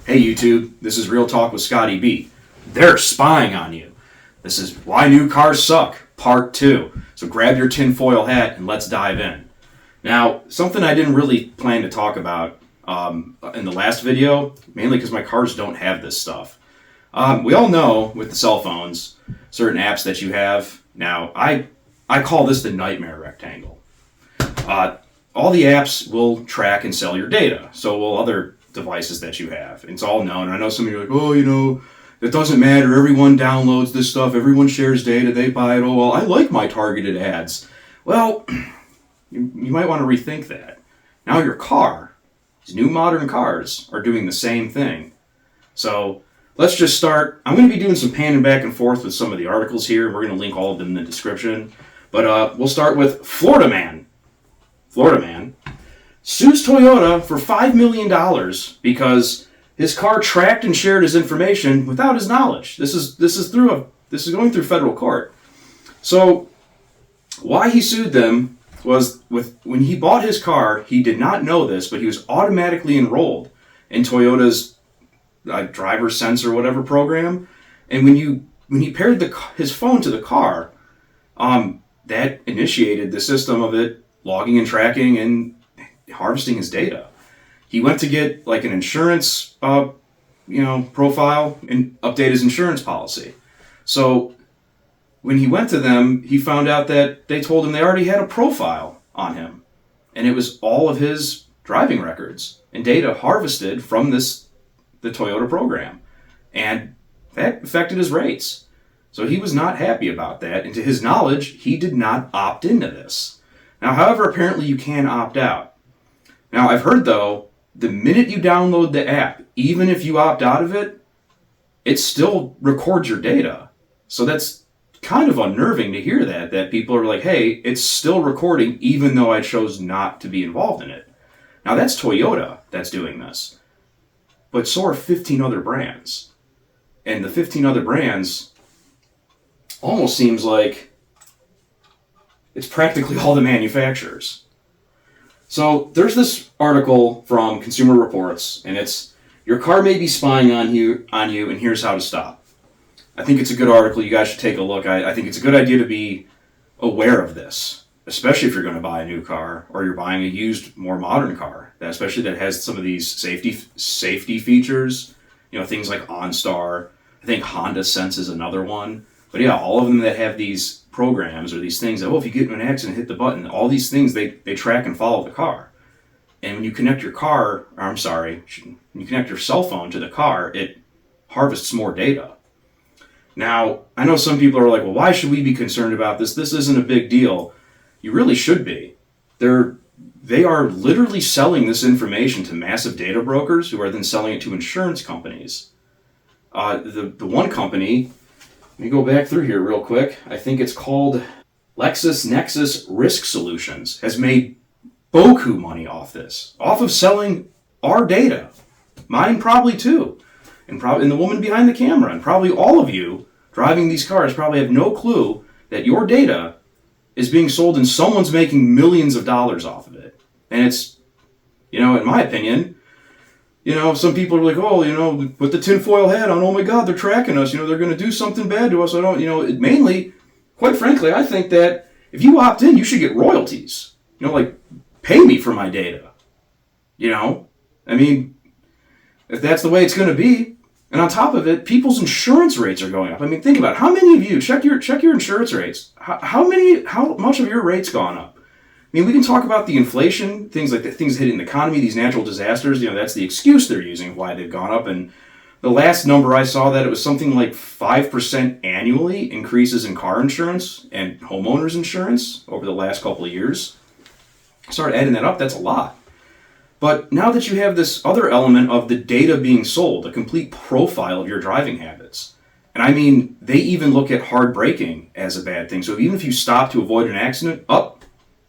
Hey YouTube, this is Real Talk with Scotty B. They're spying on you. This is Why New Cars Suck, Part 2. So grab your tinfoil hat and let's dive in. Now, something I didn't really plan to talk about in the last video, mainly because my cars don't have this stuff. We all know with the cell phones, certain apps that you have. Now, I call this the nightmare rectangle. All the apps will track and sell your data. So will other devices that you have. It's all known. I know some of you are like, it doesn't matter. Everyone downloads this stuff. Everyone shares data. They buy it. Oh, well, I like my targeted ads. Well, you might want to rethink that. Now your car, these new modern cars, are doing the same thing. So let's just start. I'm going to be doing some panning back and forth with some of the articles here. We're going to link all of them in the description. But we'll start with Florida man. Florida man sues Toyota for $5 million because his car tracked and shared his information without his knowledge. This is going through federal court. So why he sued them was when he bought his car, he did not know this, but he was automatically enrolled in Toyota's driver sense or whatever program. And when he paired his phone to the car, that initiated the system of it logging and tracking and harvesting his data. He went to get like an insurance profile and update his insurance policy. So when he went to them, he found out that they told him they already had a profile on him. And it was all of his driving records and data harvested from the Toyota program. And that affected his rates. So he was not happy about that. And to his knowledge, he did not opt into this. Now, however, apparently you can opt out. Now, I've heard, though, the minute you download the app, even if you opt out of it, it still records your data. So that's kind of unnerving to hear that people are like, hey, it's still recording even though I chose not to be involved in it. Now, that's Toyota that's doing this. But so are 15 other brands. And the 15 other brands almost seems like it's practically all the manufacturers. So there's this article from Consumer Reports, and it's, your car may be spying on you, and here's how to stop. I think it's a good article. You guys should take a look. I think it's a good idea to be aware of this, especially if you're going to buy a new car or you're buying a used, more modern car, especially that has some of these safety features, things like OnStar. I think Honda Sense is another one. But yeah, all of them that have these programs or these things that, if you get in an accident, hit the button, all these things, they track and follow the car. And when you connect your cell phone to the car, it harvests more data. Now, I know some people are like, well, why should we be concerned about this? This isn't a big deal. You really should be. They are literally selling this information to massive data brokers who are then selling it to insurance companies. The one company, let me go back through here real quick. I think it's called LexisNexis Risk Solutions, has made boku money off this, off of selling our data. Mine probably too. And the woman behind the camera, and probably all of you driving these cars probably have no clue that your data is being sold and someone's making millions of dollars off of it. And it's, in my opinion, some people are like, put the tinfoil hat on. Oh my God, they're tracking us. They're going to do something bad to us. Mainly, quite frankly, I think that if you opt in, you should get royalties. Pay me for my data. If that's the way it's going to be. And on top of it, people's insurance rates are going up. Think about it. How many of you, check your insurance rates. How much of your rates gone up? We can talk about the inflation, things like that, things hitting the economy, these natural disasters. That's the excuse they're using why they've gone up. And the last number I saw that it was something like 5% annually increases in car insurance and homeowners insurance over the last couple of years. Start adding that up, that's a lot. But now that you have this other element of the data being sold, a complete profile of your driving habits, and they even look at hard braking as a bad thing. So even if you stop to avoid an accident,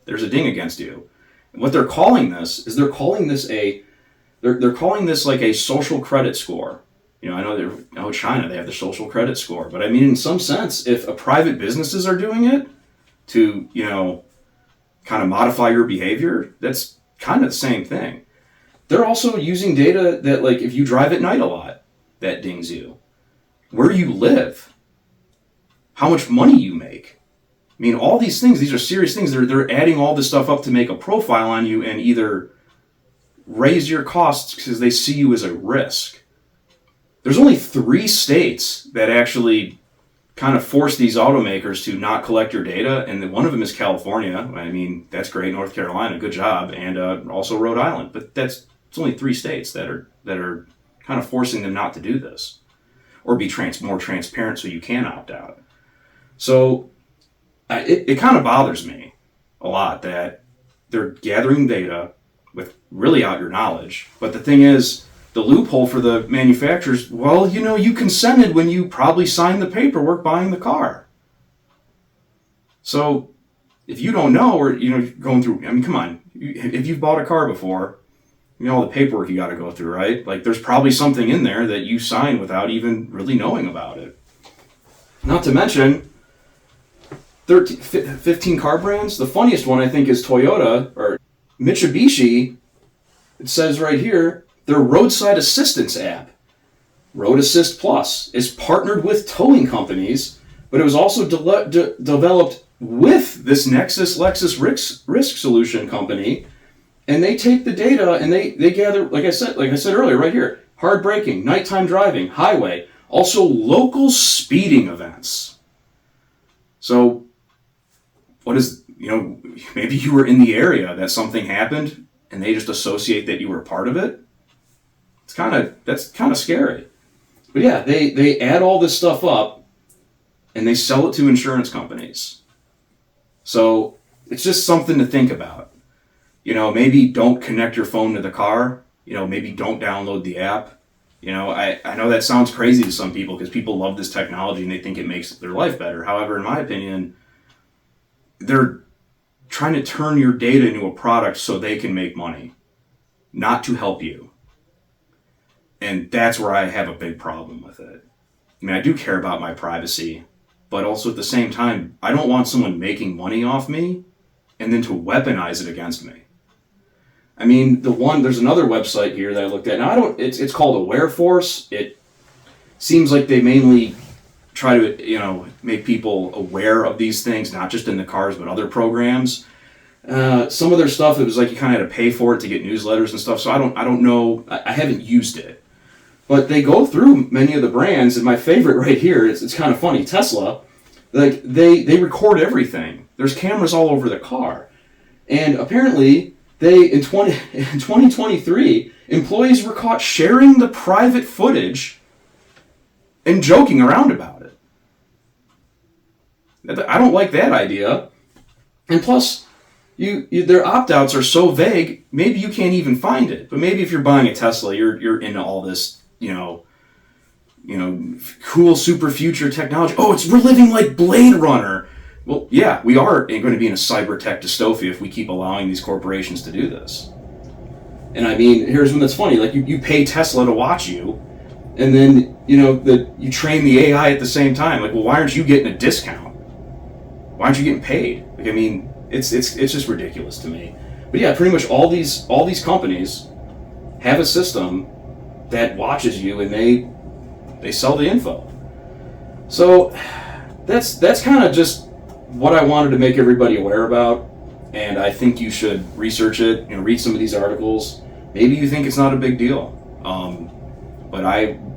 there's a ding against you. And what they're calling this is they're calling this like a social credit score. I know China, they have the social credit score, but in some sense, if private businesses are doing it to, kind of modify your behavior, that's kind of the same thing. they're also using data that, like, if you drive at night a lot, that dings you. Where you live, how much money you make. I mean, all these things, these are serious things. They're adding all this stuff up to make a profile on you and either raise your costs because they see you as a risk. There's only 3 states that actually kind of force these automakers to not collect your data, and one of them is California. I mean, that's great. North Carolina, good job, and also Rhode Island. But it's only 3 states that are kind of forcing them not to do this, or be more transparent so you can opt out. So it kind of bothers me a lot that they're gathering data without your knowledge. But the thing is, the loophole for the manufacturers, well, you consented when you probably signed the paperwork buying the car. So if you don't know, or, going through, I mean, come on, if you've bought a car before, all the paperwork you got to go through, right? Like, there's probably something in there that you signed without even really knowing about it. Not to mention 15 car brands. The funniest one, I think, is Toyota or Mitsubishi. It says right here, their roadside assistance app, Road Assist Plus, is partnered with towing companies, but it was also developed with this Nexus Lexus risk solution company, and they take the data and they gather, like I said earlier, right here, hard braking, nighttime driving, highway, also local speeding events. So, maybe you were in the area that something happened, and they just associate that you were a part of it. That's kind of scary. But yeah, they add all this stuff up and they sell it to insurance companies. So it's just something to think about. Maybe don't connect your phone to the car. Maybe don't download the app. I know that sounds crazy to some people because people love this technology and they think it makes their life better. However, in my opinion, they're trying to turn your data into a product so they can make money, not to help you. And that's where I have a big problem with it. I mean, I do care about my privacy, but also at the same time, I don't want someone making money off me and then to weaponize it against me. I mean, there's another website here that I looked at. Now, it's called AwareForce. It seems like they mainly try to, make people aware of these things, not just in the cars, but other programs. Some of their stuff, it was like you kind of had to pay for it to get newsletters and stuff. So I don't know. I haven't used it. But they go through many of the brands, and my favorite right here is, it's kind of funny, Tesla. Like, they record everything. There's cameras all over the car. And apparently, in 2023, employees were caught sharing the private footage and joking around about it. I don't like that idea. And plus, their opt-outs are so vague, maybe you can't even find it. But maybe if you're buying a Tesla, you're into all this, cool super future technology. Oh, we're living like Blade Runner. Well, yeah, we are going to be in a cyber tech dystopia if we keep allowing these corporations to do this. And I mean, here's one that's funny. Like, you pay Tesla to watch you, and then, you train the AI at the same time. Like, well, why aren't you getting a discount? Why aren't you getting paid? Like, I mean, it's just ridiculous to me. But yeah, pretty much all these companies have a system that watches you, and they sell the info. So that's kind of just what I wanted to make everybody aware about, and I think you should research it, read some of these articles. Maybe you think it's not a big deal, but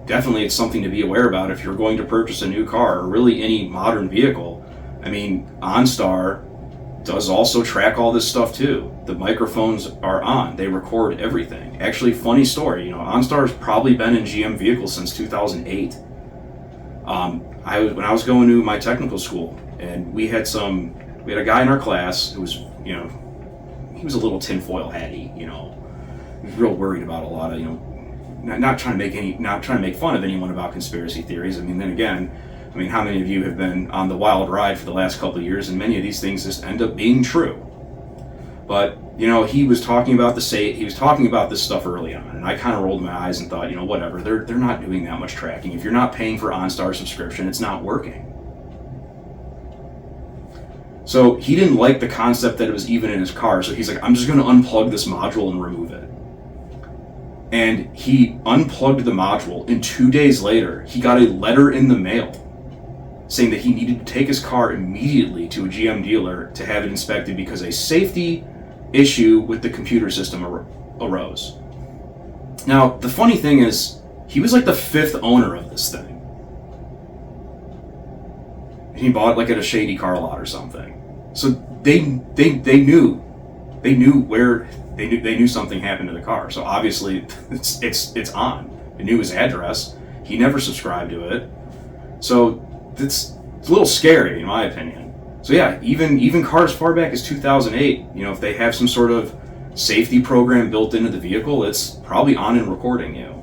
it's something to be aware about if you're going to purchase a new car or really any modern vehicle. I mean, OnStar does also track all this stuff too. The microphones are on. They record everything. Actually, funny story, OnStar has probably been in GM vehicles since 2008. When I was going to my technical school, and we had a guy in our class who was, he was a little tinfoil hatty, he was real worried about a lot of, not trying to make fun of anyone about conspiracy theories. I mean, then again, how many of you have been on the wild ride for the last couple of years, and many of these things just end up being true. But, he was talking about this stuff early on, and I kind of rolled my eyes and thought, whatever, they're not doing that much tracking. If you're not paying for OnStar subscription, it's not working. So he didn't like the concept that it was even in his car, so he's like, I'm just going to unplug this module and remove it. and he unplugged the module, and 2 days later he got a letter in the mail saying that he needed to take his car immediately to a GM dealer to have it inspected because a safety issue with the computer system arose. Now, the funny thing is, he was like the 5th owner of this thing. He bought it like at a shady car lot or something. So they knew something happened to the car. So obviously it's on. They knew his address. He never subscribed to it. So it's a little scary in my opinion. So yeah, even cars far back as 2008, if they have some sort of safety program built into the vehicle, it's probably on and recording you.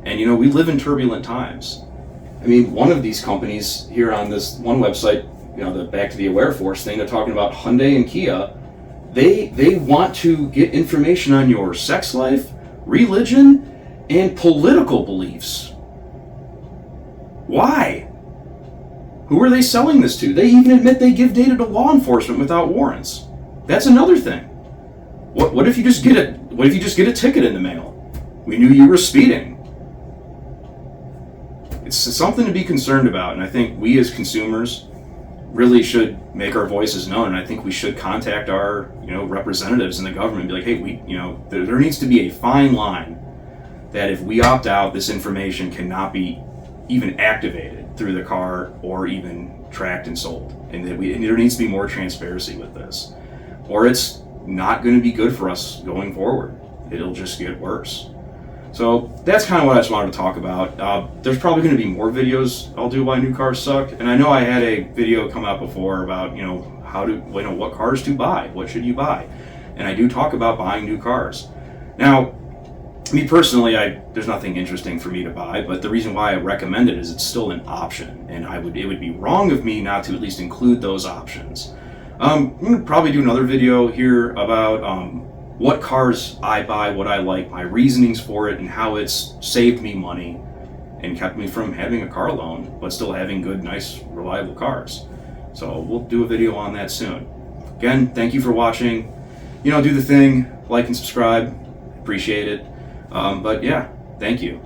And we live in turbulent times. I mean, one of these companies here on this one website, the Back to the Aware Force thing, they're talking about Hyundai and Kia. They want to get information on your sex life, religion, and political beliefs. Why? Who are they selling this to? They even admit they give data to law enforcement without warrants. That's another thing. What if you just get a ticket in the mail? We knew you were speeding. It's something to be concerned about, and I think we as consumers really should make our voices known, and I think we should contact our representatives in the government and be like, hey, there needs to be a fine line that if we opt out, this information cannot be even activated through the car or even tracked and sold, and that there needs to be more transparency with this, or it's not going to be good for us going forward. It'll just get worse. So that's kind of what I just wanted to talk about. There's probably going to be more videos I'll do why new cars suck, and I know I had a video come out before about what cars to buy, what should you buy, and I do talk about buying new cars. Now, me personally, there's nothing interesting for me to buy, but the reason why I recommend it is it's still an option, and it would be wrong of me not to at least include those options. I'm going to probably do another video here about what cars I buy, what I like, my reasonings for it, and how it's saved me money and kept me from having a car loan, but still having good, nice, reliable cars. So we'll do a video on that soon. Again, thank you for watching. Do the thing, like and subscribe. Appreciate it. But yeah, thank you.